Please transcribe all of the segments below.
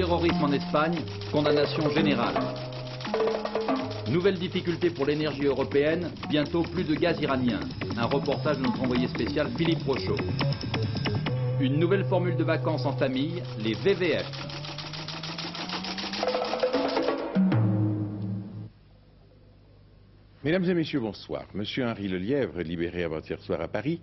terrorisme en Espagne, condamnation générale. Nouvelle difficulté pour l'énergie européenne, bientôt plus de gaz iranien. Un reportage de notre envoyé spécial Philippe Rochaud. Une nouvelle formule de vacances en famille, les VVF. Mesdames et messieurs, bonsoir. Monsieur Henri Lelièvre, libéré avant-hier soir à Paris,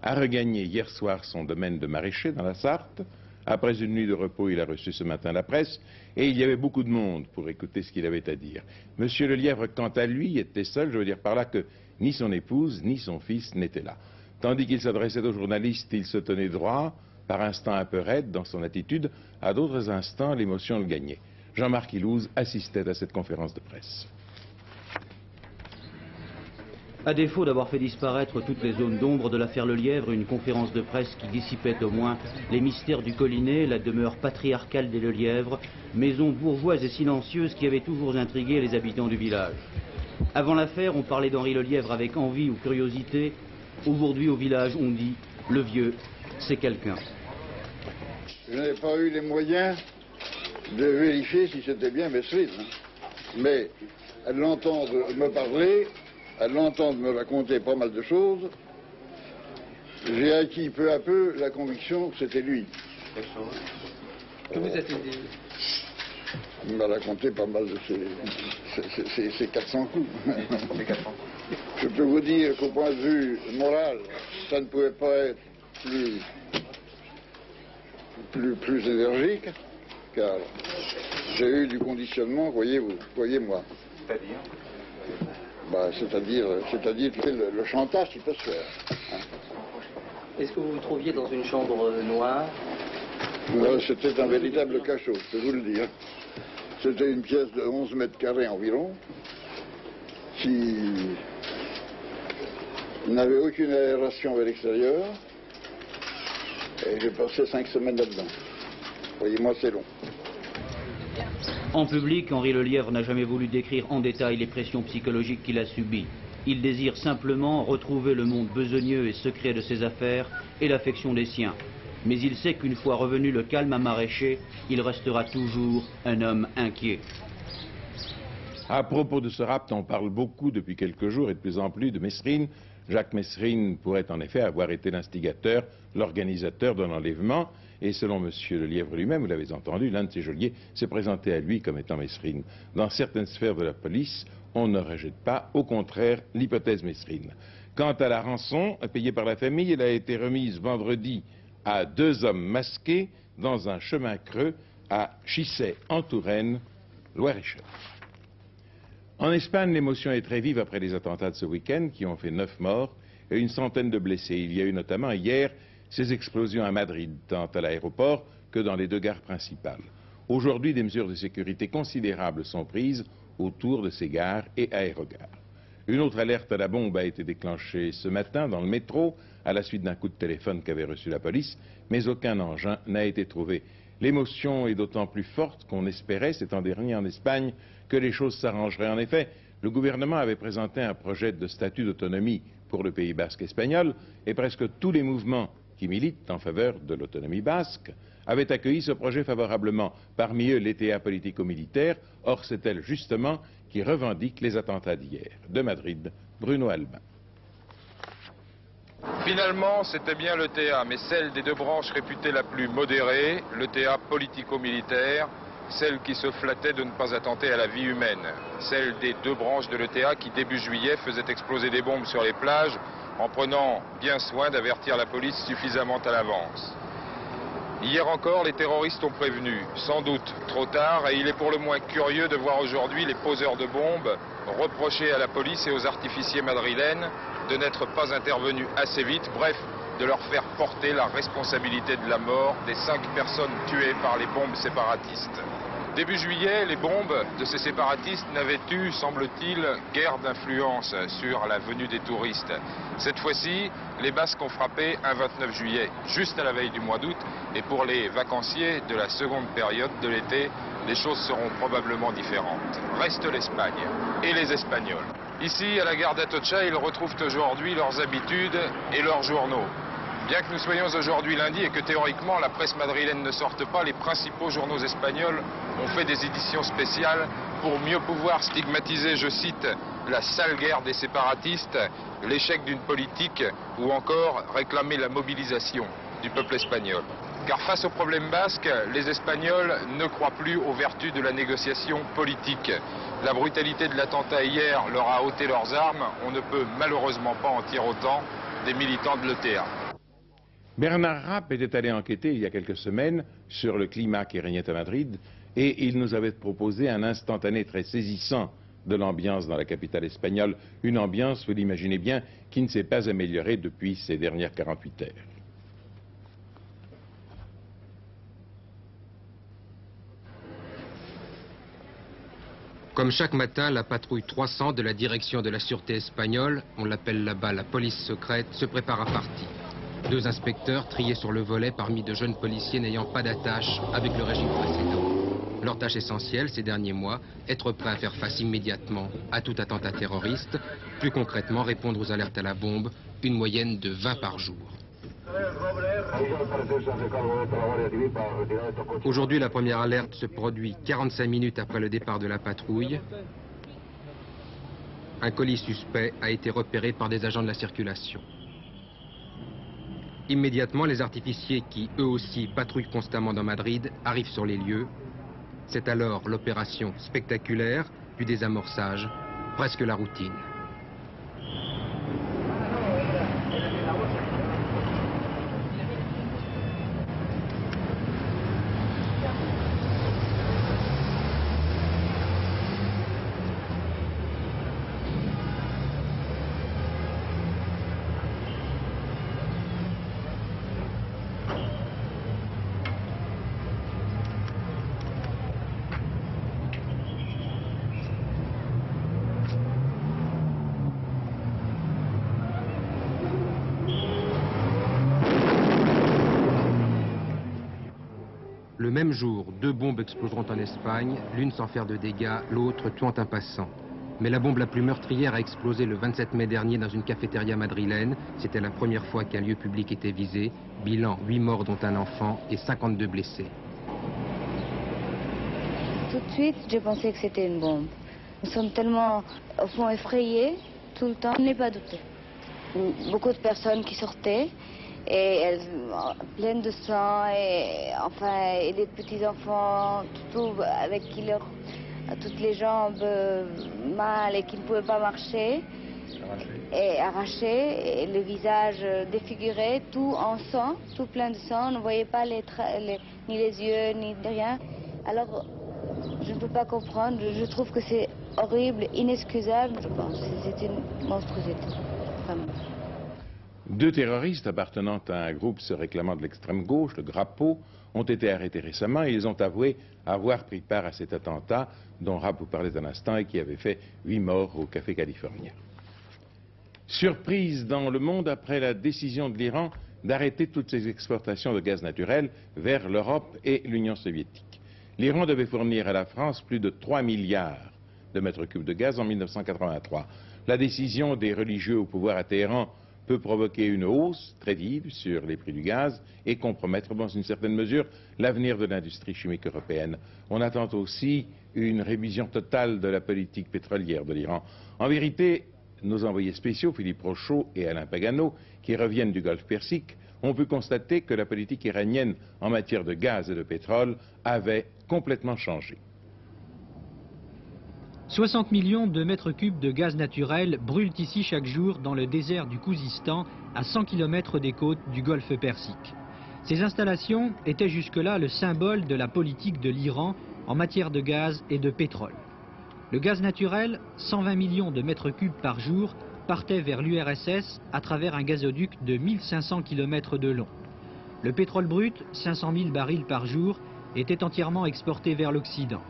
a regagné hier soir son domaine de maraîcher dans la Sarthe. Après une nuit de repos, il a reçu ce matin la presse et il y avait beaucoup de monde pour écouter ce qu'il avait à dire. Monsieur Lelièvre, quant à lui, était seul, je veux dire par là que ni son épouse ni son fils n'étaient là. Tandis qu'il s'adressait aux journalistes, il se tenait droit, par instants un peu raide dans son attitude, à d'autres instants l'émotion le gagnait. Jean-Marc Ilouz assistait à cette conférence de presse. À défaut d'avoir fait disparaître toutes les zones d'ombre de l'affaire Lelièvre, une conférence de presse qui dissipait au moins les mystères du Collinet, la demeure patriarcale des Lelièvres, maison bourgeoise et silencieuse qui avait toujours intrigué les habitants du village. Avant l'affaire, on parlait d'Henri Lelièvre avec envie ou curiosité. Aujourd'hui, au village, on dit « le vieux, c'est quelqu'un ». Je n'ai pas eu les moyens de vérifier si c'était bien Mesrine, mais à l'entendre me parler, à l'entendre me raconter pas mal de choses, j'ai acquis peu à peu la conviction que c'était lui. Que vous êtes dit? Il m'a raconté pas mal de ses 400 coups. Je peux vous dire qu'au point de vue moral, ça ne pouvait pas être plus énergique, car j'ai eu du conditionnement, voyez-moi. C'est-à-dire C'est-à-dire le chantage qui peut se faire. Hein. Est-ce que vous vous trouviez dans une chambre noire? C'était un véritable cachot, je peux vous le dire. C'était une pièce de 11 mètres carrés environ, qui n'avait aucune aération vers l'extérieur, et j'ai passé 5 semaines là-dedans. Voyez-moi, c'est long. En public, Henri Lelièvre n'a jamais voulu décrire en détail les pressions psychologiques qu'il a subies. Il désire simplement retrouver le monde besogneux et secret de ses affaires et l'affection des siens. Mais il sait qu'une fois revenu le calme à maraîcher, il restera toujours un homme inquiet. À propos de ce rapt, on parle beaucoup depuis quelques jours et de plus en plus de Mesrine. Jacques Mesrine pourrait en effet avoir été l'instigateur, l'organisateur de l'enlèvement. Et selon M. Lelièvre lui-même, vous l'avez entendu, l'un de ses geôliers s'est présenté à lui comme étant Mesrine. Dans certaines sphères de la police, on ne rejette pas, au contraire, l'hypothèse Mesrine. Quant à la rançon payée par la famille, elle a été remise vendredi à 2 hommes masqués dans un chemin creux à Chissay, en Touraine, Loire-et-Cher. En Espagne, l'émotion est très vive après les attentats de ce week-end qui ont fait 9 morts et une centaine de blessés. Il y a eu notamment hier ces explosions à Madrid, tant à l'aéroport que dans les 2 gares principales. Aujourd'hui, des mesures de sécurité considérables sont prises autour de ces gares et aérogares. Une autre alerte à la bombe a été déclenchée ce matin dans le métro à la suite d'un coup de téléphone qu'avait reçu la police, mais aucun engin n'a été trouvé. L'émotion est d'autant plus forte qu'on espérait, cet an dernier en Espagne, que les choses s'arrangeraient. En effet, le gouvernement avait présenté un projet de statut d'autonomie pour le Pays basque espagnol et presque tous les mouvements qui militent en faveur de l'autonomie basque, avaient accueilli ce projet favorablement, parmi eux l'ETA politico-militaire. Or c'est elle justement qui revendique les attentats d'hier. De Madrid, Bruno Albin. Finalement, c'était bien l'ETA, mais celle des 2 branches réputées la plus modérée, l'ETA politico-militaire, celle qui se flattait de ne pas attenter à la vie humaine, celle des 2 branches de l'ETA qui, début juillet, faisait exploser des bombes sur les plages en prenant bien soin d'avertir la police suffisamment à l'avance. Hier encore, les terroristes ont prévenu, sans doute trop tard, et il est pour le moins curieux de voir aujourd'hui les poseurs de bombes reprocher à la police et aux artificiers madrilènes de n'être pas intervenus assez vite, bref, de leur faire porter la responsabilité de la mort des 5 personnes tuées par les bombes séparatistes. Début juillet, les bombes de ces séparatistes n'avaient eu, semble-t-il, guère d'influence sur la venue des touristes. Cette fois-ci, les Basques ont frappé un 29 juillet, juste à la veille du mois d'août, et pour les vacanciers de la seconde période de l'été, les choses seront probablement différentes. Reste l'Espagne et les Espagnols. Ici, à la gare d'Atocha, ils retrouvent aujourd'hui leurs habitudes et leurs journaux. Bien que nous soyons aujourd'hui lundi et que théoriquement la presse madrilène ne sorte pas, les principaux journaux espagnols ont fait des éditions spéciales pour mieux pouvoir stigmatiser, je cite, la sale guerre des séparatistes, l'échec d'une politique ou encore réclamer la mobilisation du peuple espagnol. Car face au problème basque, les Espagnols ne croient plus aux vertus de la négociation politique. La brutalité de l'attentat hier leur a ôté leurs armes. On ne peut malheureusement pas en tirer autant des militants de l'ETA. Bernard Rapp était allé enquêter il y a quelques semaines sur le climat qui régnait à Madrid et il nous avait proposé un instantané très saisissant de l'ambiance dans la capitale espagnole, une ambiance, vous l'imaginez bien, qui ne s'est pas améliorée depuis ces dernières 48 heures. Comme chaque matin, la patrouille 300 de la direction de la sûreté espagnole, on l'appelle là-bas la police secrète, se prépare à partir. 2 inspecteurs triés sur le volet parmi de jeunes policiers n'ayant pas d'attache avec le régime précédent. Leur tâche essentielle ces derniers mois, être prêt à faire face immédiatement à tout attentat terroriste, plus concrètement répondre aux alertes à la bombe, une moyenne de 20 par jour. Aujourd'hui, la première alerte se produit 45 minutes après le départ de la patrouille. Un colis suspect a été repéré par des agents de la circulation. Immédiatement, les artificiers qui, eux aussi, patrouillent constamment dans Madrid, arrivent sur les lieux. C'est alors l'opération spectaculaire, du désamorçage, presque la routine. Le même jour, 2 bombes exploseront en Espagne, l'une sans faire de dégâts, l'autre tuant un passant. Mais la bombe la plus meurtrière a explosé le 27 mai dernier dans une cafétéria madrilène. C'était la première fois qu'un lieu public était visé. Bilan, 8 morts dont un enfant et 52 blessés. Tout de suite, j'ai pensé que c'était une bombe. Nous sommes tellement, au fond, effrayés tout le temps. On n'est pas douté. Beaucoup de personnes qui sortaient. Et elles pleines de sang, et enfin, et des petits-enfants, tout avec toutes les jambes mal et qui ne pouvaient pas marcher, et arrachés, et le visage défiguré, tout en sang, tout plein de sang, on ne voyait pas ni les yeux, ni rien. Alors, je ne peux pas comprendre, je trouve que c'est horrible, inexcusable, je pense, c'est une monstruosité, vraiment. 2 terroristes appartenant à un groupe se réclamant de l'extrême gauche, le Grappo, ont été arrêtés récemment et ils ont avoué avoir pris part à cet attentat dont Rapp vous parlait un instant et qui avait fait 8 morts au Café California. Surprise dans le monde après la décision de l'Iran d'arrêter toutes ses exportations de gaz naturel vers l'Europe et l'Union soviétique. L'Iran devait fournir à la France plus de 3 milliards de mètres cubes de gaz en 1983. La décision des religieux au pouvoir à Téhéran peut provoquer une hausse très vive sur les prix du gaz et compromettre dans une certaine mesure l'avenir de l'industrie chimique européenne. On attend aussi une révision totale de la politique pétrolière de l'Iran. En vérité, nos envoyés spéciaux, Philippe Rochaud et Alain Pagano, qui reviennent du Golfe Persique, ont pu constater que la politique iranienne en matière de gaz et de pétrole avait complètement changé. 60 millions de mètres cubes de gaz naturel brûlent ici chaque jour dans le désert du Khouzistan, à 100 km des côtes du Golfe Persique. Ces installations étaient jusque-là le symbole de la politique de l'Iran en matière de gaz et de pétrole. Le gaz naturel, 120 millions de mètres cubes par jour, partait vers l'URSS à travers un gazoduc de 1500 km de long. Le pétrole brut, 500 000 barils par jour, était entièrement exporté vers l'Occident.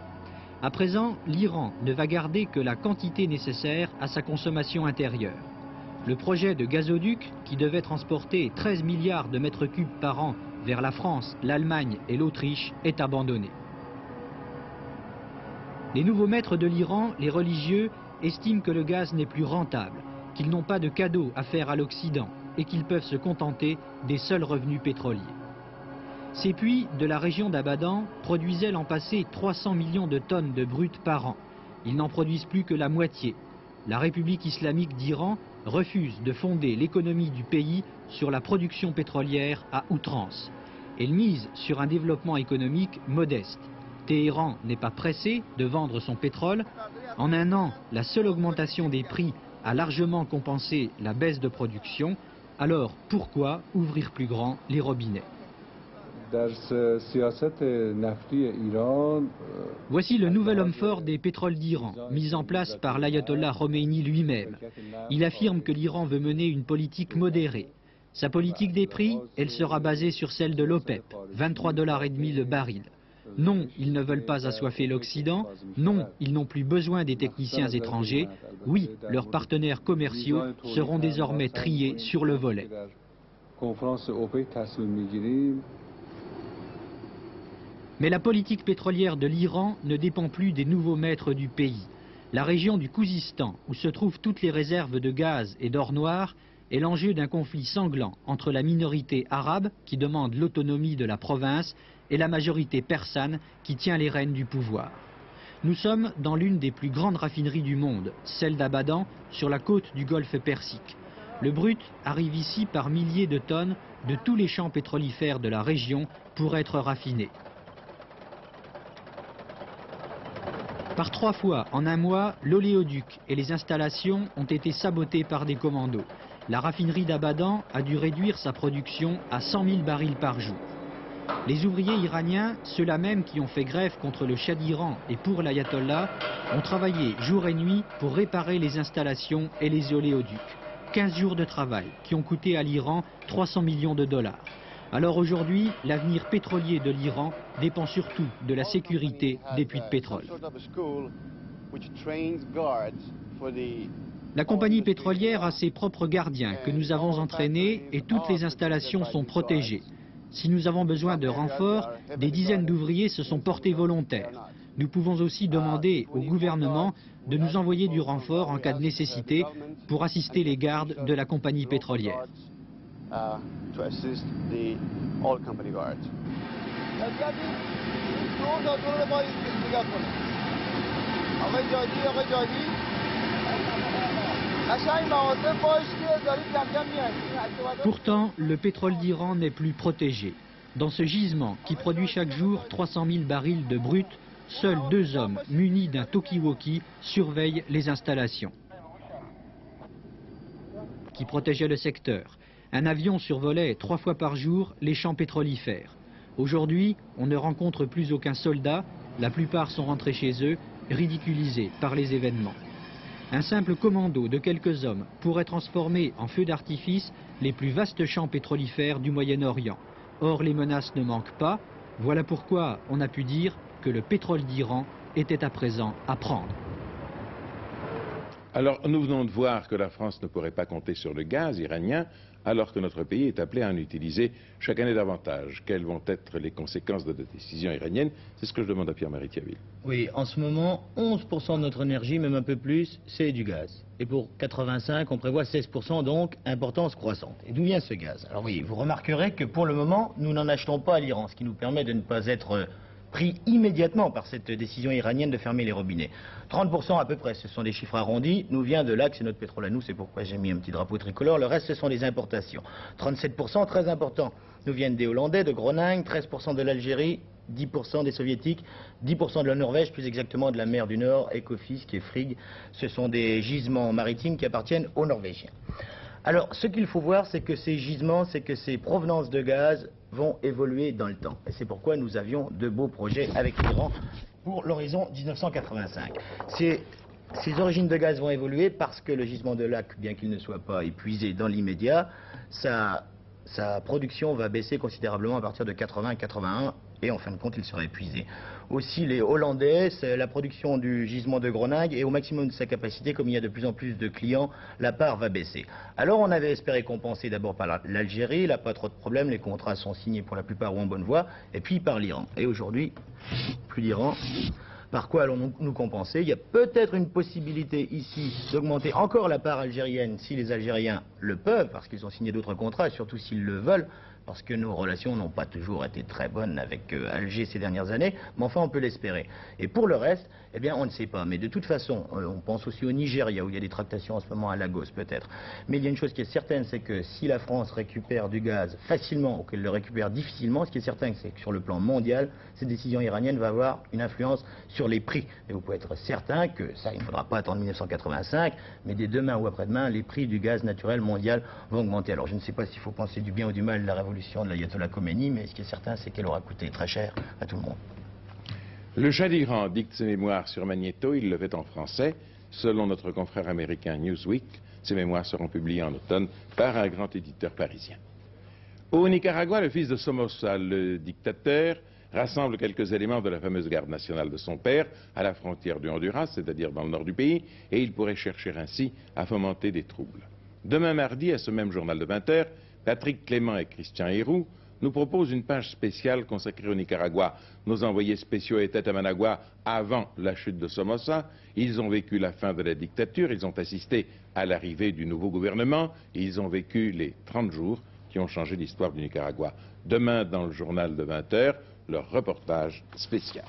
À présent, l'Iran ne va garder que la quantité nécessaire à sa consommation intérieure. Le projet de gazoduc, qui devait transporter 13 milliards de mètres cubes par an vers la France, l'Allemagne et l'Autriche, est abandonné. Les nouveaux maîtres de l'Iran, les religieux, estiment que le gaz n'est plus rentable, qu'ils n'ont pas de cadeau à faire à l'Occident et qu'ils peuvent se contenter des seuls revenus pétroliers. Ces puits de la région d'Abadan produisaient l'an passé 300 millions de tonnes de brut par an. Ils n'en produisent plus que la moitié. La République islamique d'Iran refuse de fonder l'économie du pays sur la production pétrolière à outrance. Elle mise sur un développement économique modeste. Téhéran n'est pas pressé de vendre son pétrole. En un an, la seule augmentation des prix a largement compensé la baisse de production. Alors pourquoi ouvrir plus grand les robinets? Voici le nouvel homme fort des pétroles d'Iran, mis en place par l'ayatollah Khomeini lui-même. Il affirme que l'Iran veut mener une politique modérée. Sa politique des prix, elle sera basée sur celle de l'OPEP, 23,5 $ le baril. Non, ils ne veulent pas assoiffer l'Occident. Non, ils n'ont plus besoin des techniciens étrangers. Oui, leurs partenaires commerciaux seront désormais triés sur le volet. Mais la politique pétrolière de l'Iran ne dépend plus des nouveaux maîtres du pays. La région du Khouzistan, où se trouvent toutes les réserves de gaz et d'or noir, est l'enjeu d'un conflit sanglant entre la minorité arabe, qui demande l'autonomie de la province, et la majorité persane, qui tient les rênes du pouvoir. Nous sommes dans l'une des plus grandes raffineries du monde, celle d'Abadan, sur la côte du golfe Persique. Le brut arrive ici par milliers de tonnes de tous les champs pétrolifères de la région pour être raffiné. Par 3 fois en un mois, l'oléoduc et les installations ont été sabotés par des commandos. La raffinerie d'Abadan a dû réduire sa production à 100 000 barils par jour. Les ouvriers iraniens, ceux-là même qui ont fait grève contre le Shah d'Iran et pour l'ayatollah, ont travaillé jour et nuit pour réparer les installations et les oléoducs. 15 jours de travail qui ont coûté à l'Iran 300 millions de dollars. Alors aujourd'hui, l'avenir pétrolier de l'Iran dépend surtout de la sécurité des puits de pétrole. La compagnie pétrolière a ses propres gardiens que nous avons entraînés et toutes les installations sont protégées. Si nous avons besoin de renforts, des dizaines d'ouvriers se sont portés volontaires. Nous pouvons aussi demander au gouvernement de nous envoyer du renfort en cas de nécessité pour assister les gardes de la compagnie pétrolière. Pourtant, le pétrole d'Iran n'est plus protégé. Dans ce gisement qui produit chaque jour 300 000 barils de brut, seuls 2 hommes munis d'un talkie-walkie surveillent les installations qui protégeaient le secteur. Un avion survolait 3 fois par jour les champs pétrolifères. Aujourd'hui, on ne rencontre plus aucun soldat, la plupart sont rentrés chez eux, ridiculisés par les événements. Un simple commando de quelques hommes pourrait transformer en feu d'artifice les plus vastes champs pétrolifères du Moyen-Orient. Or, les menaces ne manquent pas. Voilà pourquoi on a pu dire que le pétrole d'Iran était à présent à prendre. Alors, nous venons de voir que la France ne pourrait pas compter sur le gaz iranien, alors que notre pays est appelé à en utiliser chaque année davantage. Quelles vont être les conséquences de la décision iranienne? C'est ce que je demande à Pierre-Marie Thiaville. Oui, en ce moment, 11% de notre énergie, même un peu plus, c'est du gaz. Et pour 85, on prévoit 16%, donc importance croissante. Et d'où vient ce gaz? Alors oui, vous remarquerez que pour le moment, nous n'en achetons pas à l'Iran, ce qui nous permet de ne pas être pris immédiatement par cette décision iranienne de fermer les robinets. 30% à peu près, ce sont des chiffres arrondis, nous vient de là que c'est notre pétrole à nous, c'est pourquoi j'ai mis un petit drapeau tricolore, le reste ce sont des importations. 37%, très important, nous viennent des Hollandais, de Groningue, 13% de l'Algérie, 10% des Soviétiques, 10% de la Norvège, plus exactement de la mer du Nord, Ekofisk et Frigg, ce sont des gisements maritimes qui appartiennent aux Norvégiens. Alors, ce qu'il faut voir, c'est que ces gisements, c'est que ces provenances de gaz vont évoluer dans le temps. Et c'est pourquoi nous avions de beaux projets avec l'Iran pour l'horizon 1985. Ces origines de gaz vont évoluer parce que le gisement de lac, bien qu'il ne soit pas épuisé dans l'immédiat, sa production va baisser considérablement à partir de 80-81 et en fin de compte il sera épuisé. Aussi les Hollandais, la production du gisement de Groningue est au maximum de sa capacité, comme il y a de plus en plus de clients, la part va baisser. Alors on avait espéré compenser d'abord par l'Algérie, il n'a pas trop de problèmes, les contrats sont signés pour la plupart ou en bonne voie, et puis par l'Iran. Et aujourd'hui, plus l'Iran. par quoi allons-nous compenser? Il y a peut-être une possibilité ici d'augmenter encore la part algérienne si les Algériens le peuvent, parce qu'ils ont signé d'autres contrats, et surtout s'ils le veulent, parce que nos relations n'ont pas toujours été très bonnes avec Alger ces dernières années, mais enfin on peut l'espérer. Et pour le reste, eh bien on ne sait pas. Mais de toute façon, on pense aussi au Nigeria, où il y a des tractations en ce moment à Lagos peut-être. Mais il y a une chose qui est certaine, c'est que si la France récupère du gaz facilement, ou qu'elle le récupère difficilement, ce qui est certain, c'est que sur le plan mondial, cette décision iranienne va avoir une influence sur les prix. Et vous pouvez être certain que ça, il ne faudra pas attendre 1985, mais dès demain ou après-demain, les prix du gaz naturel mondial vont augmenter. Alors je ne sais pas s'il faut penser du bien ou du mal de la révolution de l'ayatollah Khomeini, mais ce qui est certain, c'est qu'elle aura coûté très cher à tout le monde. Le Shah d'Iran dicte ses mémoires sur Magnéto, il le fait en français. Selon notre confrère américain Newsweek, ces mémoires seront publiées en automne par un grand éditeur parisien. Au Nicaragua, le fils de Somoza, le dictateur, rassemble quelques éléments de la fameuse garde nationale de son père à la frontière du Honduras, c'est-à-dire dans le nord du pays, et il pourrait chercher ainsi à fomenter des troubles. Demain mardi, à ce même journal de 20h, Patrick Clément et Christian Héroux nous proposent une page spéciale consacrée au Nicaragua. Nos envoyés spéciaux étaient à Managua avant la chute de Somoza. Ils ont vécu la fin de la dictature, ils ont assisté à l'arrivée du nouveau gouvernement et ils ont vécu les 30 jours qui ont changé l'histoire du Nicaragua. Demain, dans le journal de 20h, leur reportage spécial.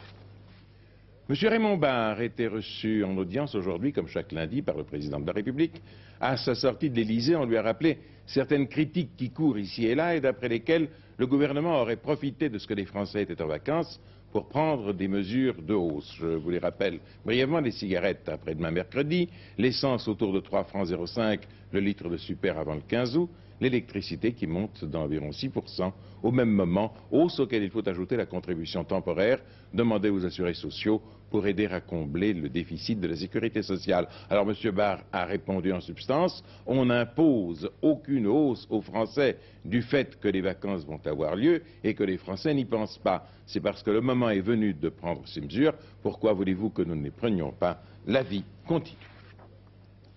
M. Raymond Barre était reçu en audience aujourd'hui, comme chaque lundi, par le président de la République. À sa sortie de l'Élysée, on lui a rappelé certaines critiques qui courent ici et là et d'après lesquelles le gouvernement aurait profité de ce que les Français étaient en vacances pour prendre des mesures de hausse. Je vous les rappelle brièvement: les cigarettes après-demain mercredi, l'essence autour de 3 francs 05 le litre de super avant le 15 août, l'électricité qui monte d'environ 6%. Au même moment, hausse auquel il faut ajouter la contribution temporaire demandée aux assurés sociaux pour aider à combler le déficit de la sécurité sociale. Alors M. Barre a répondu en substance: on n'impose aucune hausse aux Français du fait que les vacances vont avoir lieu et que les Français n'y pensent pas. C'est parce que le moment est venu de prendre ces mesures. Pourquoi voulez-vous que nous ne les prenions pas? La vie continue.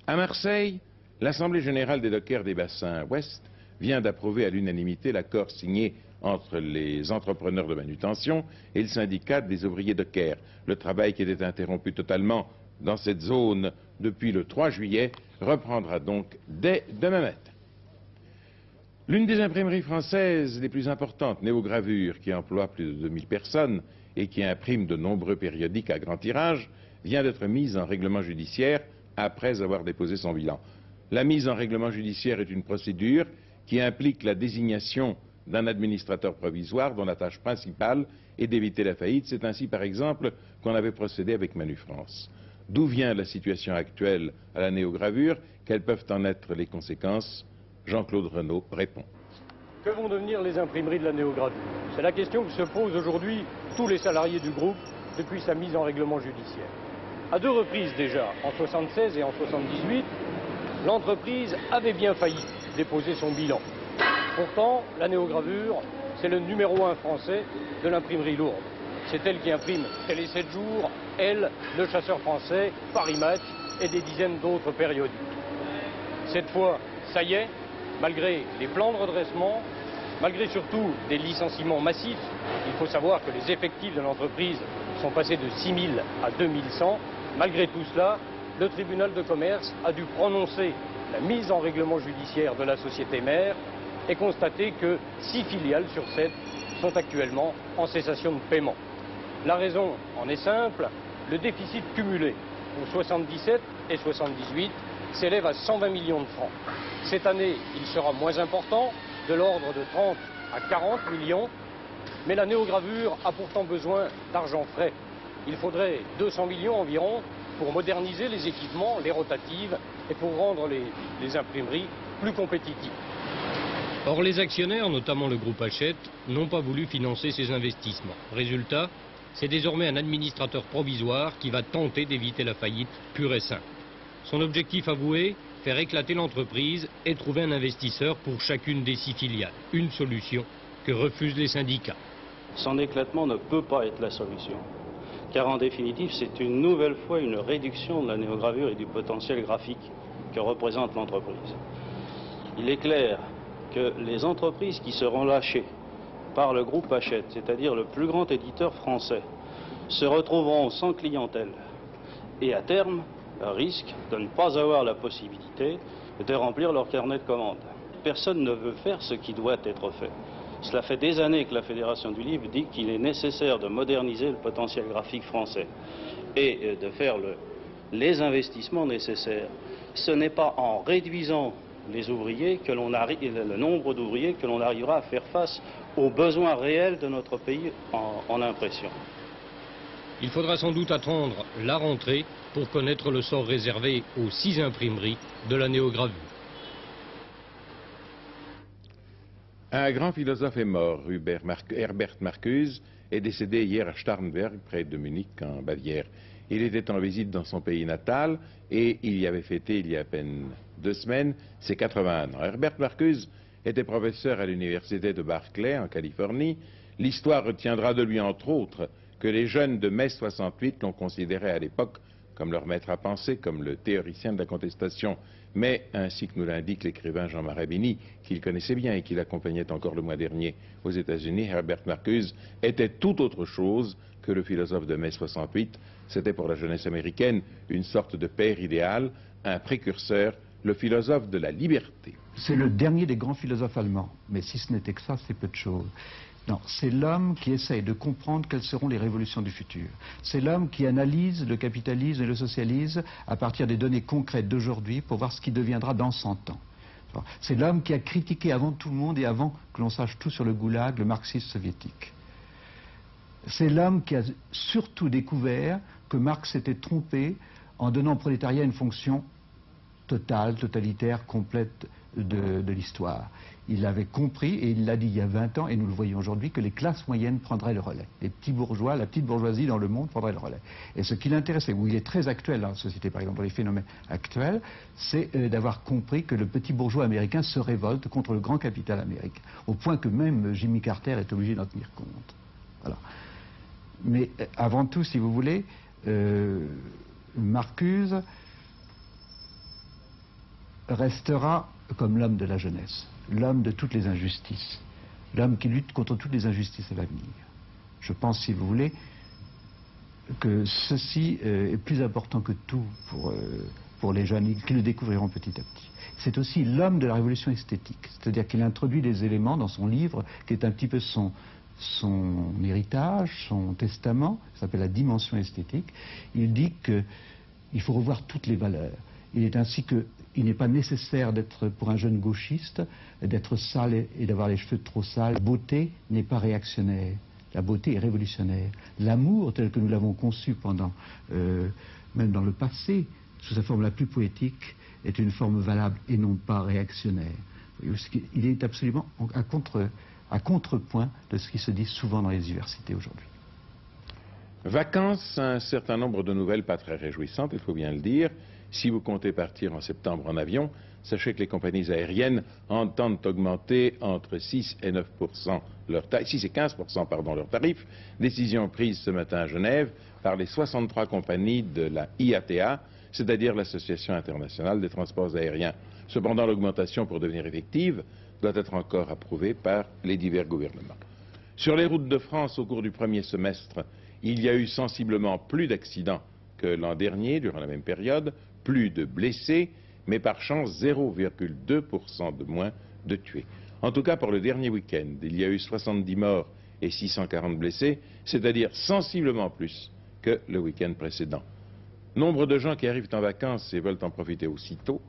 À Marseille, l'Assemblée générale des dockers des bassins ouest vient d'approuver à l'unanimité l'accord signé entre les entrepreneurs de manutention et le syndicat des ouvriers dockers. Le travail qui était interrompu totalement dans cette zone depuis le 3 juillet reprendra donc dès demain matin. L'une des imprimeries françaises les plus importantes, Néogravure, qui emploie plus de 2000 personnes et qui imprime de nombreux périodiques à grand tirage, vient d'être mise en règlement judiciaire après avoir déposé son bilan. La mise en règlement judiciaire est une procédure qui implique la désignation d'un administrateur provisoire dont la tâche principale est d'éviter la faillite. C'est ainsi, par exemple, qu'on avait procédé avec Manufrance. D'où vient la situation actuelle à la Néogravure? Quelles peuvent en être les conséquences? Jean-Claude Renaud répond. Que vont devenir les imprimeries de la Néogravure? C'est la question que se posent aujourd'hui tous les salariés du groupe depuis sa mise en règlement judiciaire. À 2 reprises déjà, en 1976 et en 1978, l'entreprise avait bien failli déposer son bilan. Pourtant, la Néogravure, c'est le numéro 1 français de l'imprimerie lourde. C'est elle qui imprime Télé 7 jours, Elle, Le Chasseur français, Paris Match et des dizaines d'autres périodiques. Cette fois, ça y est, malgré les plans de redressement, malgré surtout des licenciements massifs, il faut savoir que les effectifs de l'entreprise sont passés de 6000 à 2100, malgré tout cela, le tribunal de commerce a dû prononcer la mise en règlement judiciaire de la société mère et constater que 6 filiales sur 7 sont actuellement en cessation de paiement. La raison en est simple, le déficit cumulé pour 77 et 78 s'élève à 120 millions de francs. Cette année, il sera moins important, de l'ordre de 30 à 40 millions, mais la Néogravure a pourtant besoin d'argent frais. Il faudrait 200 millions environ pour moderniser les équipements, les rotatives et pour rendre les imprimeries plus compétitives. Or, les actionnaires, notamment le groupe Hachette, n'ont pas voulu financer ces investissements. Résultat, c'est désormais un administrateur provisoire qui va tenter d'éviter la faillite pure et simple. Son objectif avoué, faire éclater l'entreprise et trouver un investisseur pour chacune des 6 filiales. Une solution que refusent les syndicats. Son éclatement ne peut pas être la solution, car en définitive, c'est une nouvelle fois une réduction de la Néogravure et du potentiel graphique que représente l'entreprise. Il est clair que les entreprises qui seront lâchées par le groupe Hachette, c'est-à-dire le plus grand éditeur français, se retrouveront sans clientèle et à terme risquent de ne pas avoir la possibilité de remplir leur carnet de commandes. Personne ne veut faire ce qui doit être fait. Cela fait des années que la Fédération du Livre dit qu'il est nécessaire de moderniser le potentiel graphique français et de faire les investissements nécessaires. Ce n'est pas en réduisant les ouvriers que le nombre d'ouvriers que l'on arrivera à faire face aux besoins réels de notre pays en impression. Il faudra sans doute attendre la rentrée pour connaître le sort réservé aux 6 imprimeries de la néogravure. Un grand philosophe est mort. Herbert Marcuse est décédé hier à Starnberg, près de Munich, en Bavière. Il était en visite dans son pays natal et il y avait fêté il y a à peine 2 semaines ses 81 ans. Herbert Marcuse était professeur à l'université de Berkeley, en Californie. L'histoire retiendra de lui, entre autres, que les jeunes de mai 68 l'ont considéré à l'époque comme leur maître à penser, comme le théoricien de la contestation. Mais, ainsi que nous l'indique l'écrivain Jean Marabini, qu'il connaissait bien et qu'il accompagnait encore le mois dernier aux États-Unis, Herbert Marcuse était tout autre chose que le philosophe de mai 68. C'était pour la jeunesse américaine une sorte de père idéal, un précurseur, le philosophe de la liberté. C'est le dernier des grands philosophes allemands, mais si ce n'était que ça, c'est peu de choses. Non, c'est l'homme qui essaye de comprendre quelles seront les révolutions du futur. C'est l'homme qui analyse le capitalisme et le socialisme à partir des données concrètes d'aujourd'hui pour voir ce qui deviendra dans 100 ans. C'est l'homme qui a critiqué avant tout le monde et avant que l'on sache tout sur le goulag, le marxisme soviétique. C'est l'homme qui a surtout découvert que Marx s'était trompé en donnant au prolétariat une fonction totale, totalitaire, complète de l'histoire. Il avait compris, et il l'a dit il y a 20 ans, et nous le voyons aujourd'hui, que les classes moyennes prendraient le relais. Les petits bourgeois, la petite bourgeoisie dans le monde prendrait le relais. Et ce qui l'intéressait, où il est très actuel dans la société, par exemple, dans les phénomènes actuels, c'est d'avoir compris que le petit bourgeois américain se révolte contre le grand capital américain, au point que même Jimmy Carter est obligé d'en tenir compte. Voilà. Mais avant tout, si vous voulez, Marcuse restera comme l'homme de la jeunesse, l'homme de toutes les injustices, l'homme qui lutte contre toutes les injustices à l'avenir. Je pense, si vous voulez, que ceci est plus important que tout pour les jeunes qui le découvriront petit à petit. C'est aussi l'homme de la révolution esthétique, c'est-à-dire qu'il introduit des éléments dans son livre qui est un petit peu son héritage, son testament, ça s'appelle la dimension esthétique. Il dit qu'il faut revoir toutes les valeurs. Il est ainsi qu'il n'est pas nécessaire d'être, pour un jeune gauchiste, d'être sale et d'avoir les cheveux trop sales. La beauté n'est pas réactionnaire. La beauté est révolutionnaire. L'amour, tel que nous l'avons conçu même dans le passé, sous sa forme la plus poétique, est une forme valable et non pas réactionnaire. Il est absolument à contrepoint de ce qui se dit souvent dans les universités aujourd'hui. Vacances, un certain nombre de nouvelles pas très réjouissantes, il faut bien le dire. Si vous comptez partir en septembre en avion, sachez que les compagnies aériennes entendent augmenter entre 6 et 9% 6 et 15% leurs tarifs. Décision prise ce matin à Genève par les 63 compagnies de la IATA, c'est-à-dire l'Association internationale des transports aériens. Cependant, l'augmentation, pour devenir effective, doit être encore approuvée par les divers gouvernements. Sur les routes de France, au cours du premier semestre, il y a eu sensiblement plus d'accidents que l'an dernier, durant la même période, plus de blessés, mais par chance 0,2% de moins de tués. En tout cas, pour le dernier week-end, il y a eu 70 morts et 640 blessés, c'est-à-dire sensiblement plus que le week-end précédent. Nombre de gens qui arrivent en vacances et veulent en profiter aussitôt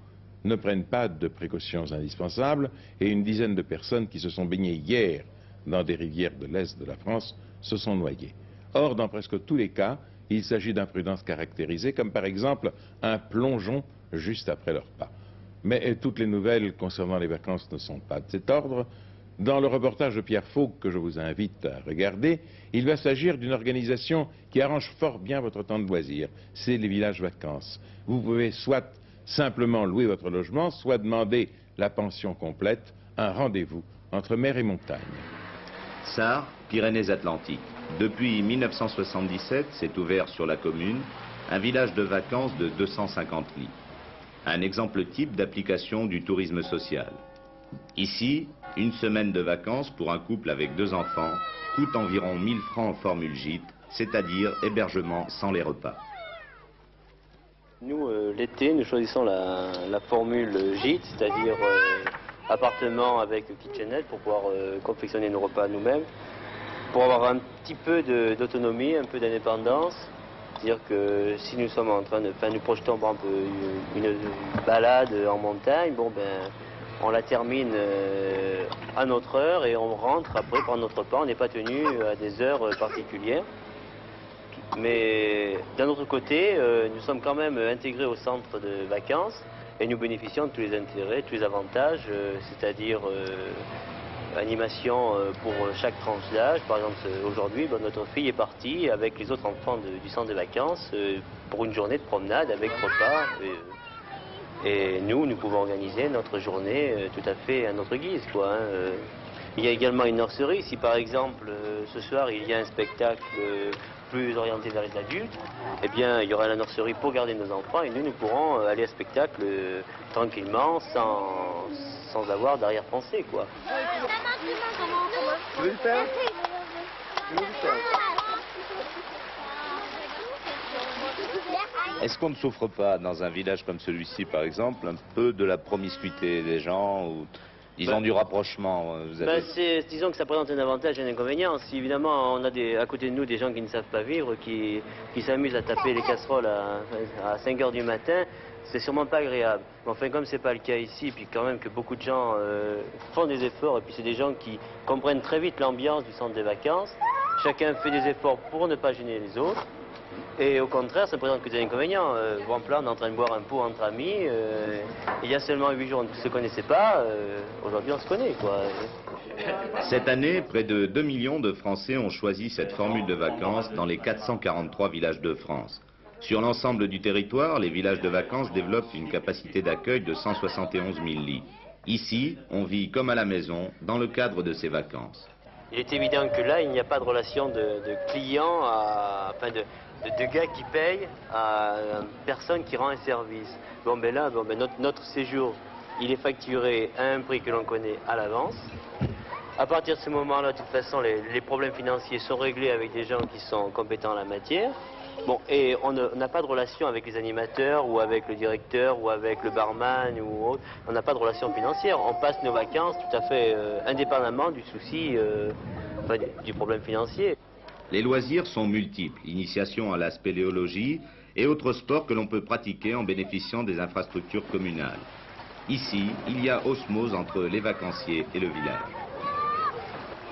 ne prennent pas de précautions indispensables et une dizaine de personnes qui se sont baignées hier dans des rivières de l'Est de la France se sont noyées. Or, dans presque tous les cas, il s'agit d'imprudence caractérisée, comme par exemple un plongeon juste après leur pas. Mais toutes les nouvelles concernant les vacances ne sont pas de cet ordre. Dans le reportage de Pierre Fauque que je vous invite à regarder, il va s'agir d'une organisation qui arrange fort bien votre temps de loisir. C'est les villages vacances. Vous pouvez soit simplement louer votre logement, soit demander la pension complète, un rendez-vous entre mer et montagne. Sarre, Pyrénées-Atlantiques. Depuis 1977, s'est ouvert sur la commune un village de vacances de 250 lits. Un exemple type d'application du tourisme social. Ici, une semaine de vacances pour un couple avec 2 enfants coûte environ 1000 francs en formule gîte c'est-à-dire hébergement sans les repas. Nous, l'été, nous choisissons la formule gîte, c'est-à-dire appartement avec kitchenette pour pouvoir confectionner nos repas nous-mêmes, pour avoir un petit peu d'autonomie, un peu d'indépendance. C'est-à-dire que si nous sommes en train de... nous projetons par exemple une balade en montagne, bon ben, on la termine à notre heure et on rentre après prendre notre repas. On n'est pas tenu à des heures particulières. Mais d'un autre côté, nous sommes quand même intégrés au centre de vacances et nous bénéficions de tous les intérêts, tous les avantages, c'est-à-dire animation pour chaque tranche d'âge. Par exemple, aujourd'hui, notre fille est partie avec les autres enfants du centre de vacances pour une journée de promenade avec repas. Et nous pouvons organiser notre journée tout à fait à notre guise, quoi, hein. Il y a également une nurserie. Si par exemple, ce soir, il y a un spectacle plus orienté vers les adultes, eh bien, il y aura la nurserie pour garder nos enfants et nous pourrons aller au spectacle tranquillement, sans avoir d'arrière-pensée, quoi. Tu veux le faire? Est-ce qu'on ne souffre pas, dans un village comme celui-ci, par exemple, un peu de la promiscuité des gens ou, disons, du rapprochement? Disons que ça présente un avantage et un inconvénient. Si évidemment on a à côté de nous des gens qui ne savent pas vivre, qui s'amusent à taper les casseroles à 5 h du matin, c'est sûrement pas agréable. Mais enfin, comme c'est pas le cas ici, puis quand même que beaucoup de gens font des efforts, et puis c'est des gens qui comprennent très vite l'ambiance du centre des vacances, chacun fait des efforts pour ne pas gêner les autres. Et au contraire, ça ne présente que des inconvénients. Bon, là, on est en train de boire un pot entre amis. Il y a seulement 8 jours, on ne se connaissait pas. Aujourd'hui, on se connaît, quoi. Cette année, près de 2 millions de Français ont choisi cette formule de vacances dans les 443 villages de France. Sur l'ensemble du territoire, les villages de vacances développent une capacité d'accueil de 171 000 lits. Ici, on vit comme à la maison, dans le cadre de ces vacances. Il est évident que là, il n'y a pas de relation de client, de gars qui paye à personne qui rend un service. Bon, ben là, notre séjour, il est facturé à un prix que l'on connaît à l'avance. À partir de ce moment-là, de toute façon, les problèmes financiers sont réglés avec des gens qui sont compétents en la matière. Bon, et on n'a pas de relation avec les animateurs ou avec le directeur ou avec le barman ou autre. On n'a pas de relation financière. On passe nos vacances tout à fait indépendamment du souci, du problème financier. Les loisirs sont multiples, initiation à la spéléologie et autres sports que l'on peut pratiquer en bénéficiant des infrastructures communales. Ici, il y a osmose entre les vacanciers et le village.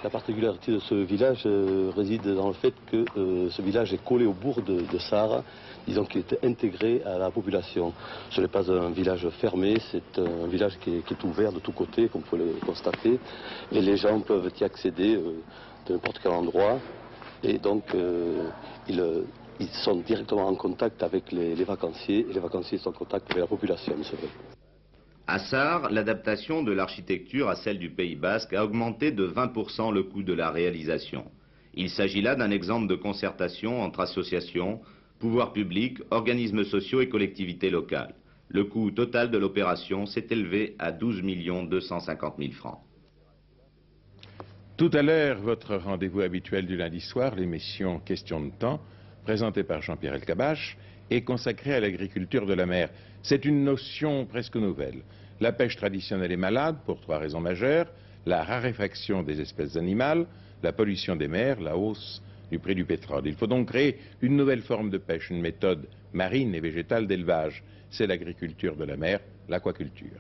La particularité de ce village réside dans le fait que ce village est collé au bourg de Sarre, disons qu'il est intégré à la population. Ce n'est pas un village fermé, c'est un village qui est ouvert de tous côtés, comme vous pouvez le constater, et les gens peuvent y accéder de n'importe quel endroit. Et donc, ils sont directement en contact avec les vacanciers, et les vacanciers sont en contact avec la population, c'est vrai. À Sarre, l'adaptation de l'architecture à celle du Pays Basque a augmenté de 20% le coût de la réalisation. Il s'agit là d'un exemple de concertation entre associations, pouvoirs publics, organismes sociaux et collectivités locales. Le coût total de l'opération s'est élevé à 12 250 000 francs. Tout à l'heure, votre rendez-vous habituel du lundi soir, l'émission Question de temps, présentée par Jean-Pierre Elkabbach, est consacrée à l'agriculture de la mer. C'est une notion presque nouvelle. La pêche traditionnelle est malade pour 3 raisons majeures: la raréfaction des espèces animales, la pollution des mers, la hausse du prix du pétrole. Il faut donc créer une nouvelle forme de pêche, une méthode marine et végétale d'élevage. C'est l'agriculture de la mer, l'aquaculture.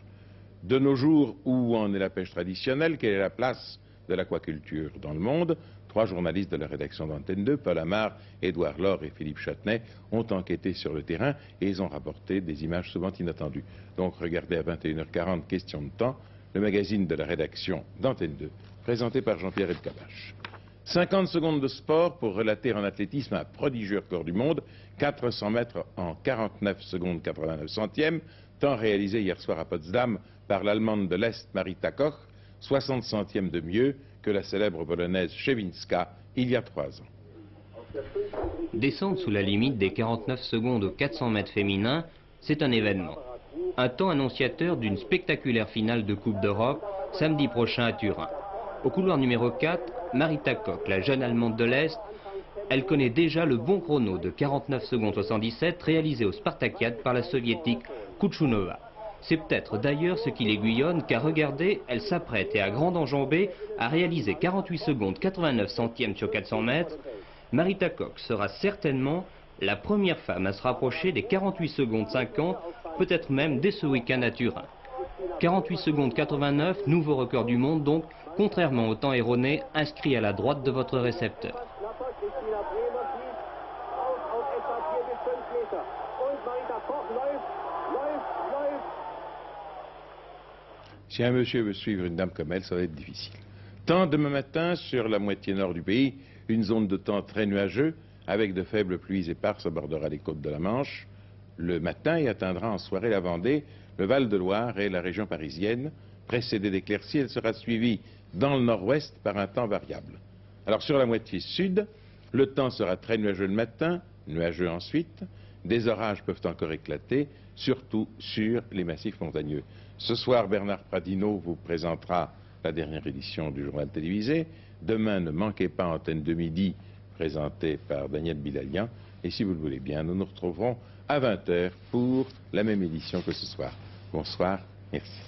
De nos jours, où en est la pêche traditionnelle? Quelle est la place de l'aquaculture dans le monde? 3 journalistes de la rédaction d'Antenne 2, Paul Amar, Édouard Laure et Philippe Châtenay, ont enquêté sur le terrain et ils ont rapporté des images souvent inattendues. Donc regardez à 21h40, Question de temps, le magazine de la rédaction d'Antenne 2, présenté par Jean-Pierre Elkabbach. 50 secondes de sport pour relater en athlétisme un prodigieux record du monde, 400 mètres en 49 secondes 89 centièmes, temps réalisé hier soir à Potsdam par l'Allemande de l'Est Marita Koch, 60 centièmes de mieux que la célèbre polonaise Przewinska il y a 3 ans. Descendre sous la limite des 49 secondes aux 400 mètres féminins, c'est un événement. Un temps annonciateur d'une spectaculaire finale de Coupe d'Europe, samedi prochain à Turin. Au couloir numéro 4, Marita Koch, la jeune Allemande de l'Est, Elle connaît déjà le bon chrono de 49 secondes 77 réalisé au Spartakiad par la soviétique Kuchunova. C'est peut-être d'ailleurs ce qui l'aiguillonne, car regardez, elle s'apprête et à grande enjambée à réaliser 48 secondes 89 centièmes sur 400 mètres. Marita Koch sera certainement la première femme à se rapprocher des 48 secondes 50, peut-être même dès ce week-end à Turin. 48 secondes 89, nouveau record du monde donc, contrairement au temps erroné inscrit à la droite de votre récepteur. Si un monsieur veut suivre une dame comme elle, ça va être difficile. Tant demain matin, sur la moitié nord du pays, une zone de temps très nuageux, avec de faibles pluies éparses abordera les côtes de la Manche. Le matin, et atteindra en soirée la Vendée, le Val-de-Loire et la région parisienne. Précédée d'éclaircies, elle sera suivie dans le nord-ouest par un temps variable. Alors sur la moitié sud, le temps sera très nuageux le matin, nuageux ensuite. Des orages peuvent encore éclater, surtout sur les massifs montagneux. Ce soir, Bernard Pradino vous présentera la dernière édition du journal télévisé. Demain, ne manquez pas Antenne de midi, présentée par Daniel Bilalian. Et si vous le voulez bien, nous nous retrouverons à 20h pour la même édition que ce soir. Bonsoir, merci.